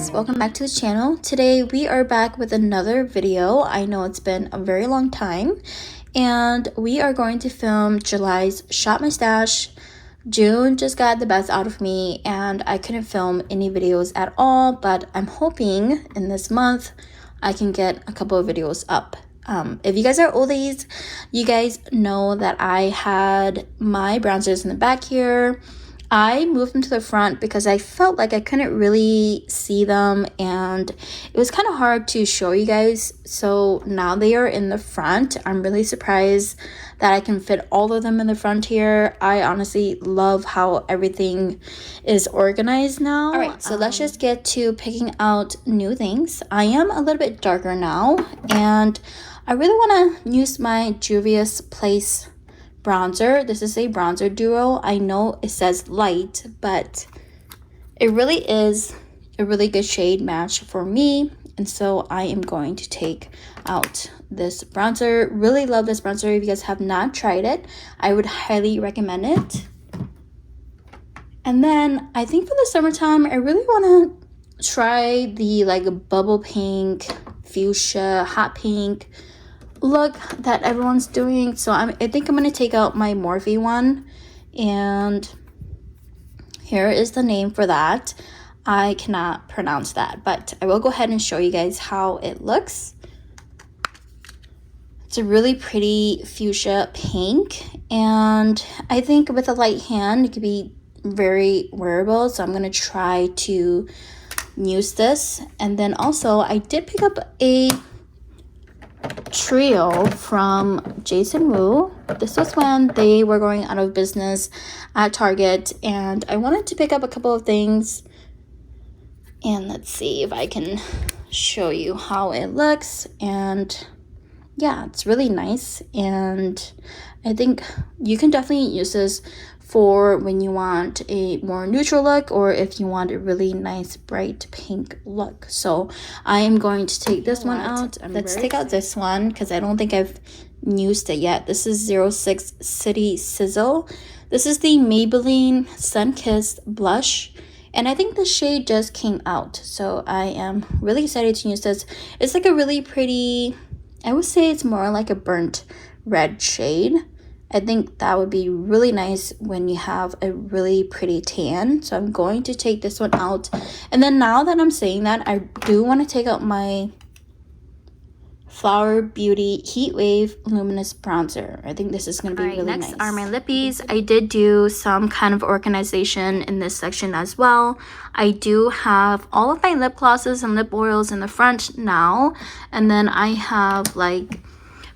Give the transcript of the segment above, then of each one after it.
guys, welcome back to the channel. Today we are back with another video. I know it's been a very long time and we are going to film July's Shop My Stash. June just got the best out of me and I couldn't film any videos at all, but I'm hoping in this month I can get a couple of videos up. If you guys are oldies, you guys know that I had my bronzers in the back here. I moved them to the front because I felt like I couldn't really see them and it was kind of hard to show you guys. So now they are in the front. I'm really surprised that I can fit all of them in the front here. I honestly love how everything is organized now. All right, so let's just get to picking out new things. I am a little bit darker now and I really want to use my Juvia's Place bronzer. This is a bronzer duo. I know it says light, but it really is a really good shade match for me, and so I am going to take out this bronzer. Really love this bronzer. If you guys have not tried it, I would highly recommend it. And then I think for the summertime I really want to try the like bubble pink, fuchsia, hot pink look that everyone's doing. So I think I'm gonna take out my Morphe one, and here is the name for that. I cannot pronounce that, but I will go ahead and show you guys how it looks. It's a really pretty fuchsia pink, and I think with a light hand it could be very wearable, so I'm gonna try to use this. And then also I did pick up a trio from Jason Wu. This was when they were going out of business at Target, and I wanted to pick up a couple of things, and let's see if I can show you how it looks. And yeah, it's really nice, and I think you can definitely use this for when you want a more neutral look or if you want a really nice bright pink look. So I am going to take this one out. Let's take out this one because I don't think I've used it yet. This is 06 City Sizzle. This is the Maybelline Sun-Kissed blush, and I think the shade just came out, so I am really excited to use this. It's like a really pretty, I would say it's more like a burnt red shade. I think that would be really nice when you have a really pretty tan. So I'm going to take this one out. And then now that I'm saying that, I do want to take out my Flower Beauty Heat Wave Luminous Bronzer. I think this is going to be really nice. Next are my lippies. I did do some kind of organization in this section as well. I do have all of my lip glosses and lip oils in the front now. And then I have like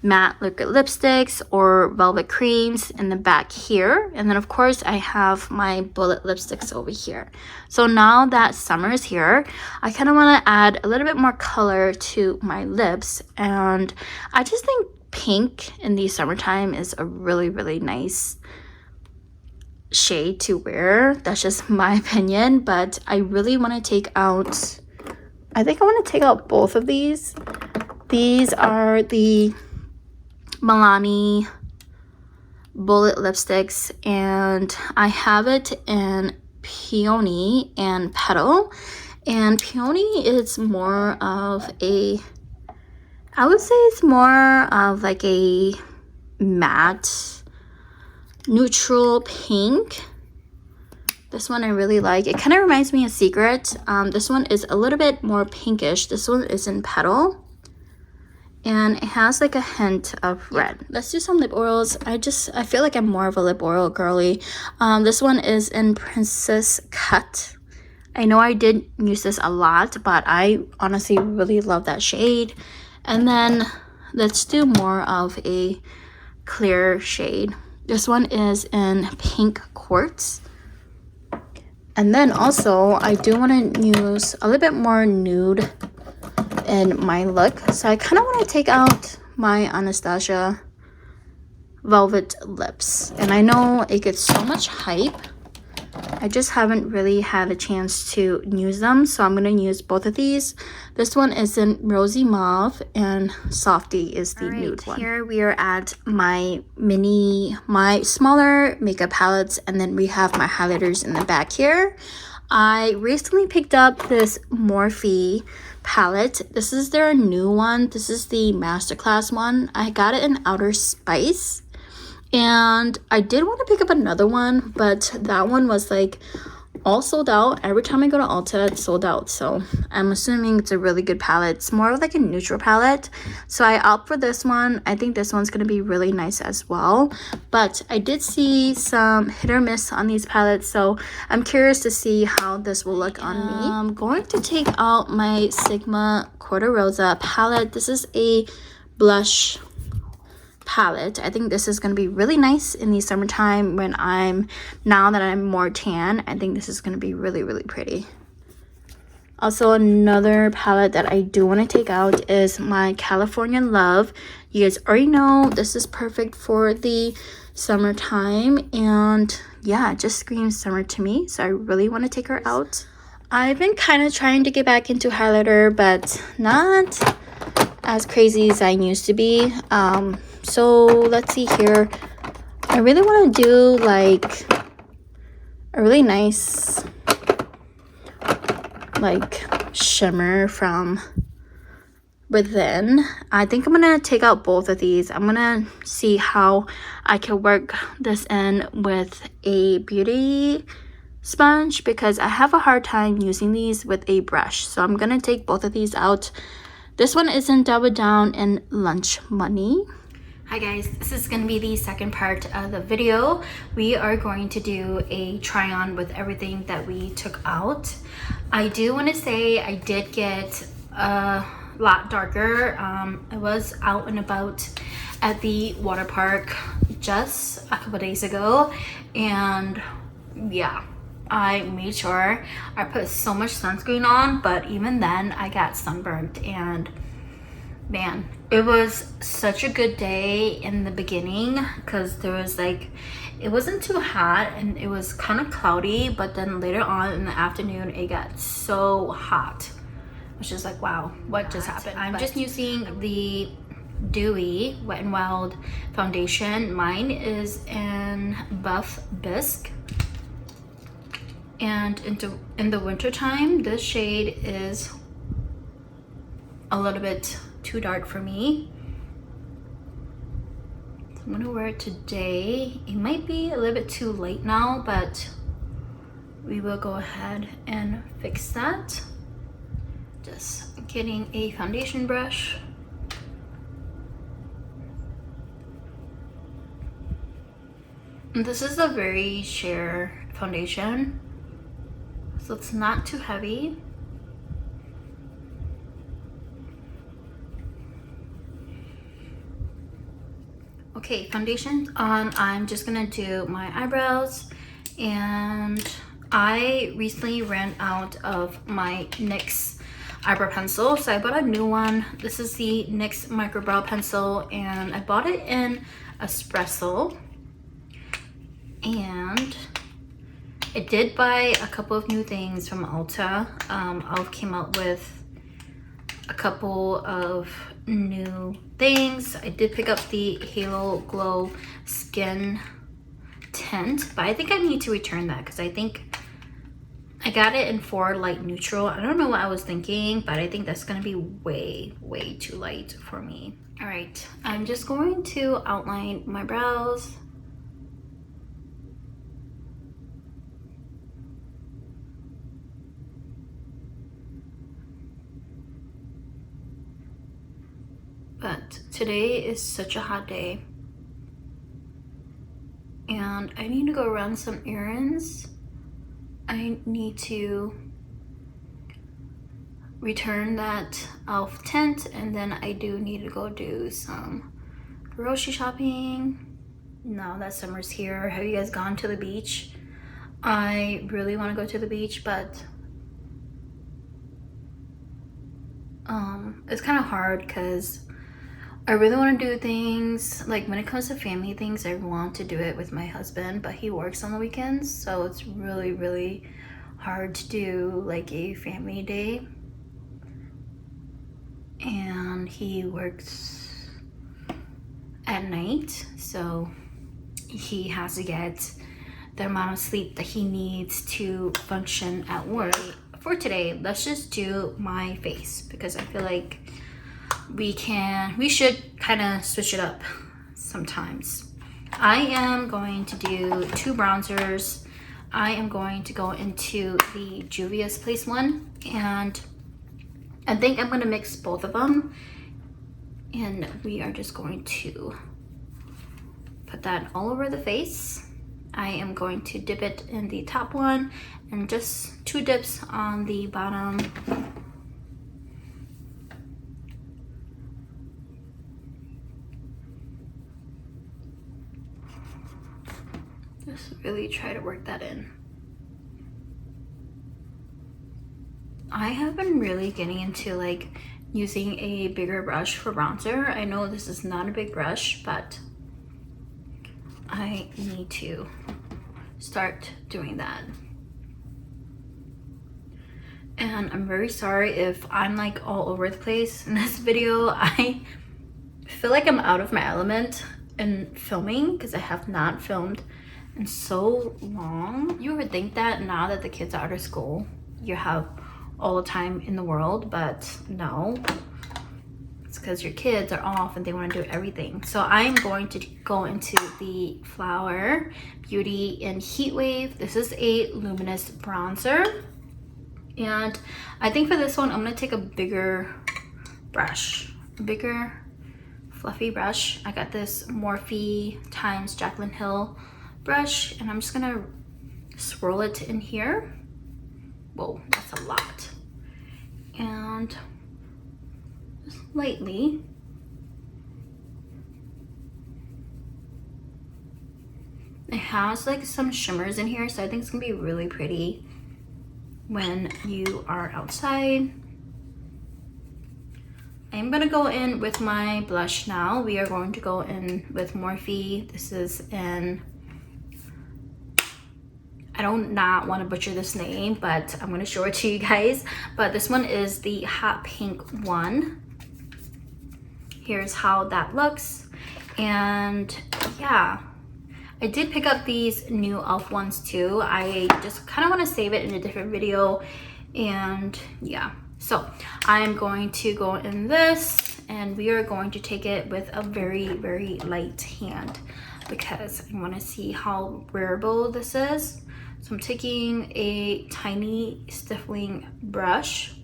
matte liquid lipsticks or velvet creams in the back here, and then of course I have my bullet lipsticks over here. So now that summer is here, I kind of want to add a little bit more color to my lips, and I just think pink in the summertime is a really nice shade to wear. That's just my opinion, but I really want to take out, I think I want to take out both of these. These are the Milani bullet lipsticks, and I have it in Peony and Petal. And Peony is more of a, I would say it's more of like a matte neutral pink. This one I really like. It kind of reminds me of Secret. This one is a little bit more pinkish. This one is in Petal, and it has like a hint of red. Let's do some lip oils. I feel like I'm more of a lip oil girly. This one is in Princess Cut. I know I did use this a lot, but I honestly really love that shade. And then let's do more of a clear shade. This one is in Pink Quartz. And then also I do want to use a little bit more nude in my look, so I kind of want to take out my Anastasia velvet lips, and I know it gets so much hype. I just haven't really had a chance to use them, so I'm going to use both of these. This one is in Rosy Mauve, and Softy is the nude one. Here we are at my smaller makeup palettes, and then we have my highlighters in the back here. I recently picked up this Morphe palette. This is their new one. This is the Masterclass one. I got it in Outer Spice. And I did want to pick up another one, but that one was like all sold out. Every time I go to Ulta, it's sold out. So I'm assuming it's a really good palette. It's more of like a neutral palette. So I opt for this one. I think this one's going to be really nice as well. But I did see some hit or miss on these palettes. So I'm curious to see how this will look on me. I'm going to take out my Sigma Quarter Rosa palette. This is a blush palette. I think this is going to be really nice in the summertime now that I'm more tan. I think this is going to be really, really pretty. Also, another palette that I do want to take out is my California Love. You guys already know this is perfect for the summertime, and yeah, it just screams summer to me, so I really want to take her out. I've been kind of trying to get back into highlighter, but not as crazy as I used to be. So let's see here. I really want to do like a really nice like shimmer from within. I think I'm gonna take out both of these. I'm gonna see how I can work this in with a beauty sponge, because I have a hard time using these with a brush. So I'm gonna take both of these out. This one is in Double Down in Lunch Money. Hi guys, this is going to be the second part of the video. We are going to do a try on with everything that we took out. I do want to say I did get a lot darker. I was out and about at the water park just a couple days ago, and yeah, I made sure I put so much sunscreen on, but even then I got sunburned. And man, it was such a good day in the beginning because there was like, it wasn't too hot and it was kind of cloudy, but then later on in the afternoon it got so hot. I was just like, wow, what just happened? I'm just using the Dewy Wet n Wild foundation. Mine is in Buff Bisque, and in the winter time this shade is a little bit too dark for me. So I'm gonna wear it today. It might be a little bit too late now, but we will go ahead and fix that. Just getting a foundation brush. And this is a very sheer foundation, so it's not too heavy. Okay, foundation on. I'm just gonna do my eyebrows, and I recently ran out of my NYX eyebrow pencil, so I bought a new one. This is the NYX micro brow pencil, and I bought it in Espresso. And I did buy a couple of new things from Ulta. Ulta came out with a couple of new things. I did pick up the Halo Glow Skin Tint, but I think I need to return that because I think I got it in 4 light neutral. I don't know what I was thinking, but I think that's gonna be way too light for me. All right, I'm just going to outline my brows. But today is such a hot day, and I need to go run some errands. I need to return that e.l.f. tint, and then I do need to go do some grocery shopping. Now that summer's here, have you guys gone to the beach? I really want to go to the beach, but it's kind of hard because I really want to do things, like when it comes to family things, I want to do it with my husband, but he works on the weekends, so it's really hard to do like a family day. And he works at night, so he has to get the amount of sleep that he needs to function at work. For today, let's just do my face because I feel like we should kind of switch it up sometimes. I am going to do 2 bronzers. I am going to go into the Juvia's Place one, and I think I'm going to mix both of them, and we are just going to put that all over the face. I am going to dip it in the top one and just 2 dips on the bottom. Just really try to work that in. I have been really getting into like using a bigger brush for bronzer. I know this is not a big brush, but I need to start doing that. And I'm very sorry if I'm like all over the place in this video. I feel like I'm out of my element in filming because I have not filmed in so long. You would think that now that the kids are out of school, you have all the time in the world, but no. It's because your kids are off and they want to do everything. So I'm going to go into the Flower Beauty in Heat Wave. This is a luminous bronzer. And I think for this one, I'm going to take a bigger brush, a bigger fluffy brush. I got this Morphe times Jaclyn Hill brush, and I'm just going to swirl it in here. Whoa, that's a lot. And just lightly. It has like some shimmers in here, so I think it's gonna be really pretty when you are outside. I'm gonna go in with my blush now. We are going to go in with Morphe. This is in, I don't not want to butcher this name, but I'm going to show it to you guys. But this one is the hot pink one. Here's how that looks. And yeah, I did pick up these new e.l.f. ones too. I just kind of want to save it in a different video. And yeah, so I'm going to go in this, and we are going to take it with a very, very light hand because I want to see how wearable this is. So I'm taking a tiny stippling brush.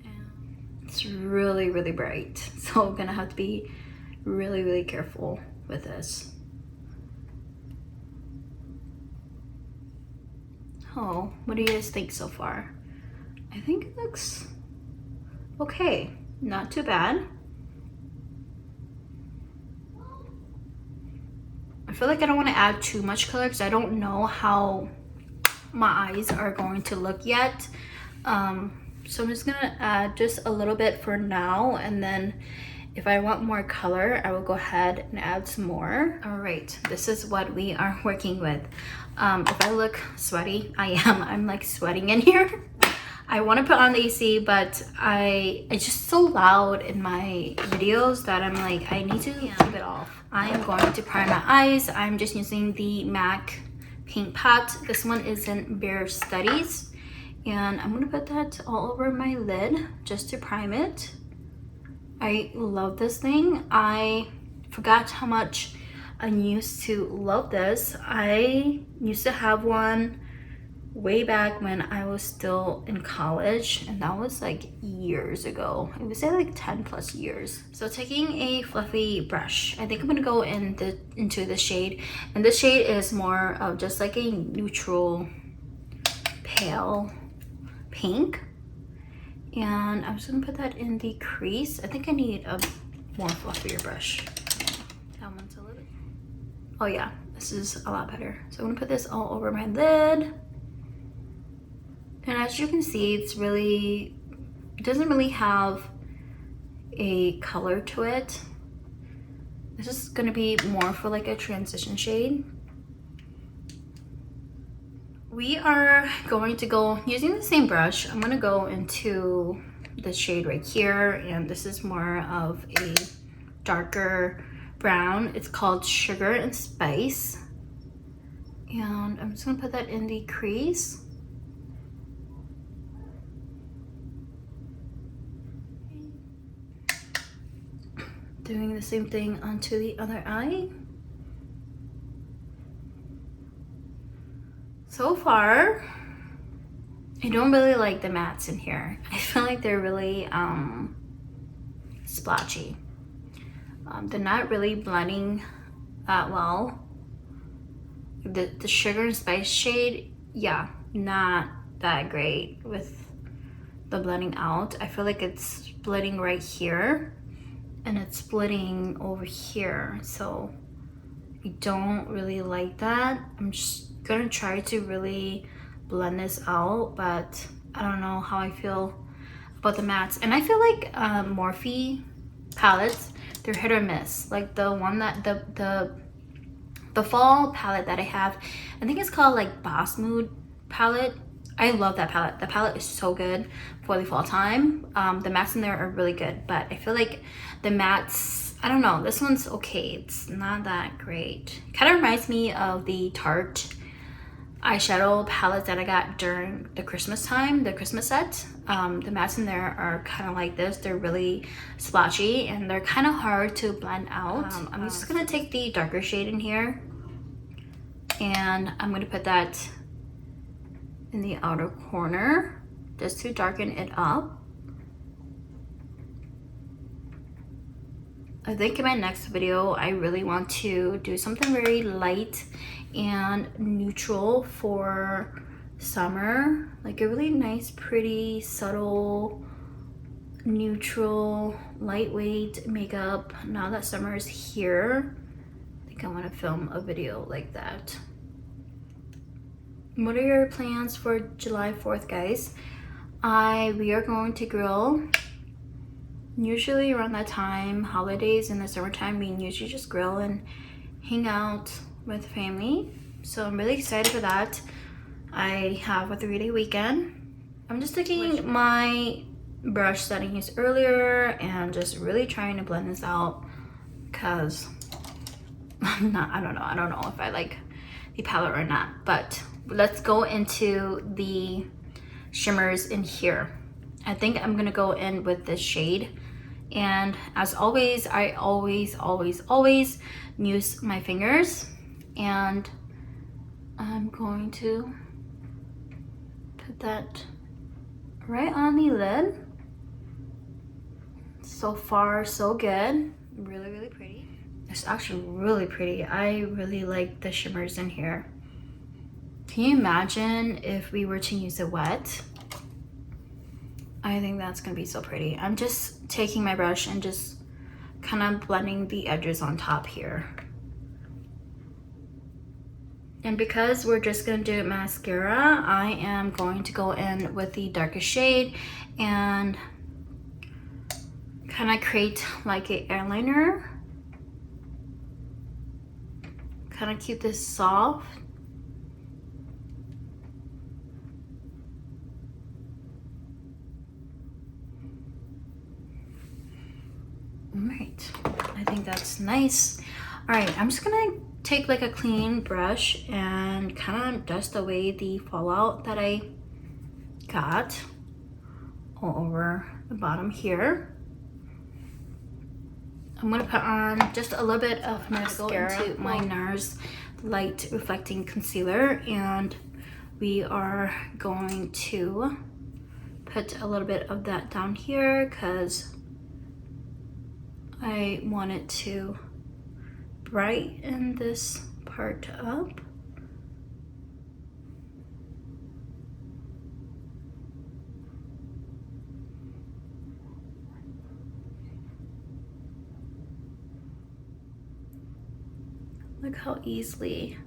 And it's really, really bright. So I'm gonna have to be really, really careful with this. Oh, what do you guys think so far? I think it looks okay, not too bad. I feel like I don't want to add too much color because I don't know how my eyes are going to look yet. So I'm just gonna add just a little bit for now, and then if I want more color, I will go ahead and add some more. All right, this is what we are working with. If I look sweaty, I'm like sweating in here. I want to put on the AC, but it's just so loud in my videos that I'm like, I need to keep it off. I am going to prime my eyes. I'm just using the MAC paint pot. This one is in Bare Studies, and I'm gonna put that all over my lid just to prime it. I love this thing. I forgot how much I used to love this. I used to have one way back when I was still in college, and that was like years ago. It was like 10 plus years. So taking a fluffy brush, I think I'm gonna go into the shade, and this shade is more of just like a neutral pale pink, and I'm just gonna put that in the crease. I think I need a more fluffier brush. That one's a little, oh yeah, this is a lot better. So I'm gonna put this all over my lid. And as you can see, it doesn't really have a color to it. This is gonna be more for like a transition shade. We are going to go, using the same brush, I'm gonna go into the shade right here, and this is more of a darker brown. It's called Sugar and Spice. And I'm just gonna put that in the crease. Doing the same thing onto the other eye. So far, I don't really like the mattes in here. I feel like they're really splotchy. They're not really blending that well. The Sugar and Spice shade, yeah, not that great with the blending out. I feel like it's splitting right here and it's splitting over here, so I don't really like that. I'm just gonna try to really blend this out, but I don't know how I feel about the mattes. And I feel like Morphe palettes, they're hit or miss. Like the one that the fall palette that I have, I think it's called like Boss Mood palette. I love that palette. The palette is so good for the fall time. The mattes in there are really good, but I feel like the mattes, I don't know, this one's okay. It's not that great. Kind of reminds me of the Tarte eyeshadow palettes that I got during the Christmas time, the Christmas set. The mattes in there are kind of like this. They're really splotchy and they're kind of hard to blend out. I'm just gonna take the darker shade in here and I'm gonna put that in the outer corner just to darken it up. I think in my next video, I really want to do something very light and neutral for summer. Like a really nice, pretty, subtle, neutral, lightweight makeup. Now that summer is here, I think I want to film a video like that. What are your plans for July 4th, guys? We are going to grill. Usually around that time, holidays in the summertime, we usually just grill and hang out with family. So I'm really excited for that. I have a 3-day weekend. I'm just taking my brush that I used earlier and just really trying to blend this out because I don't know if I like the palette or not, but let's go into the shimmers in here. I think I'm gonna go in with this shade, and as always, I always use my fingers, and I'm going to put that right on the lid. So far so good. Really pretty. It's actually really pretty. I really like the shimmers in here. Can you imagine if we were to use it wet? I think that's gonna be so pretty. I'm just taking my brush and just kind of blending the edges on top here. And because we're just gonna do mascara, I am going to go in with the darkest shade and kind of create like an eyeliner. Kind of keep this soft. Alright, I think that's nice. Alright, I'm just gonna take like a clean brush and kind of dust away the fallout that I got all over the bottom here. I'm gonna put on just a little bit of mascara into my NARS Light Reflecting Concealer, and we are going to put a little bit of that down here because I want it to brighten this part up. Look how easily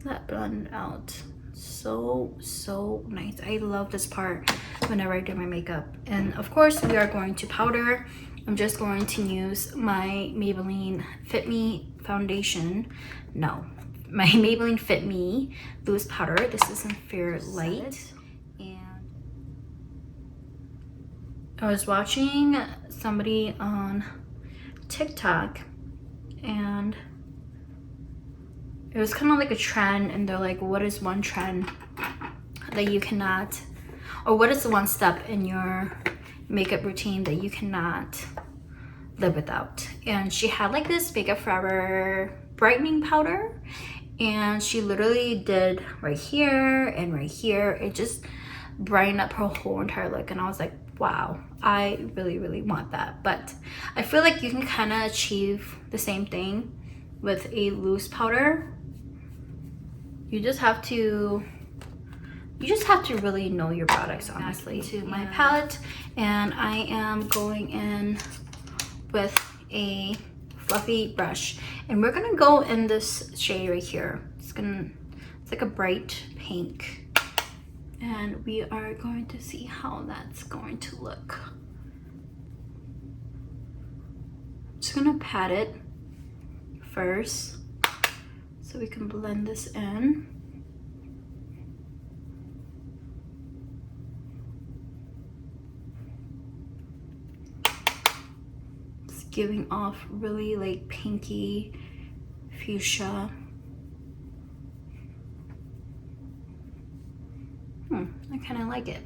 that blended out. So nice. I love this part whenever I do my makeup. And of course we are going to powder. I'm just going to use my Maybelline Fit Me foundation. No, my Maybelline Fit Me loose powder. This is in Fair Light. And I was watching somebody on TikTok, and it was kind of like a trend, and they're like, what is one trend that you cannot, or what is the one step in your makeup routine that you cannot live without? And she had like this Makeup Forever brightening powder, and she literally did right here and right here. It just brightened up her whole entire look, and I was like, wow, I really want that. But I feel like you can kind of achieve the same thing with a loose powder. You just have to really know your products, honestly. To my palette, and I am going in with a fluffy brush, and we're gonna go in this shade right here. It's like a bright pink, and we are going to see how that's going to look. Just gonna pat it first so we can blend this in. It's giving off really like pinky fuchsia. I kind of like it.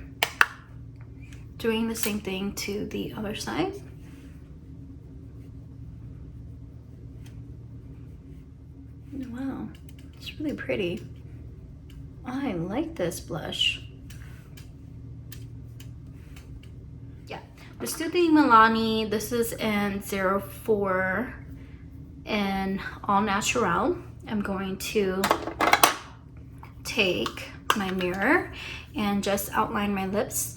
Doing the same thing to the other side. Wow, it's really pretty. I like this blush. Yeah, let's do the Milani. This is in 04 and All Natural. I'm going to take my mirror and just outline my lips.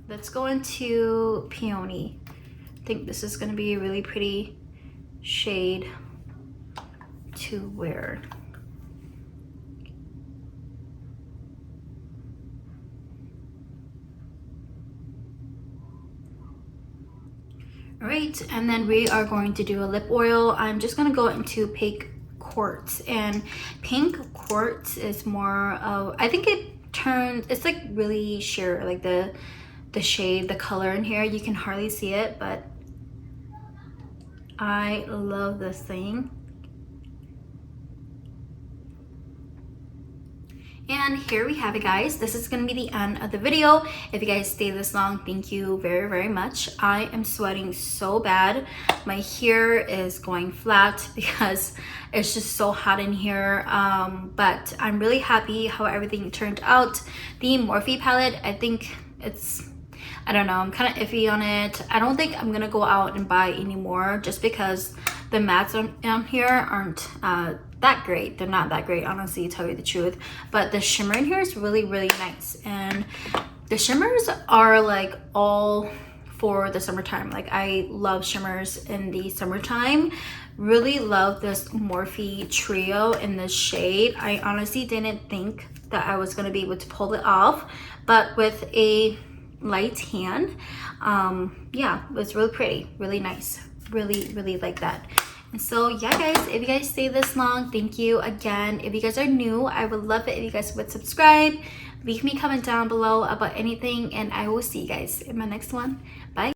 Let's go into Peony. I think this is going to be a really pretty shade to wear. All right, and then we are going to do a lip oil. I'm just gonna go into Pink Quartz, and Pink Quartz is more of, I think it's like really sheer, like the shade, the color in here, you can hardly see it, but I love this thing. And here we have it, guys. This is gonna be the end of the video. If you guys stay this long, thank you very much. I am sweating so bad. My hair is going flat because it's just so hot in here. But I'm really happy how everything turned out. The Morphe palette, I think I don't know, I'm kind of iffy on it. I don't think I'm gonna go out and buy any more just because the mattes on here aren't that great. They're not that great, honestly, to tell you the truth. But the shimmer in here is really nice. And the shimmers are like all for the summertime. Like, I love shimmers in the summertime. Really love this Morphe trio in this shade. I honestly didn't think that I was gonna be able to pull it off, but with a light hand, yeah, it was really pretty, really nice. Really like that. And so yeah, guys, if you guys stay this long, thank you again. If you guys are new, I would love it if you guys would subscribe, leave me a comment down below about anything, and I will see you guys in my next one. Bye.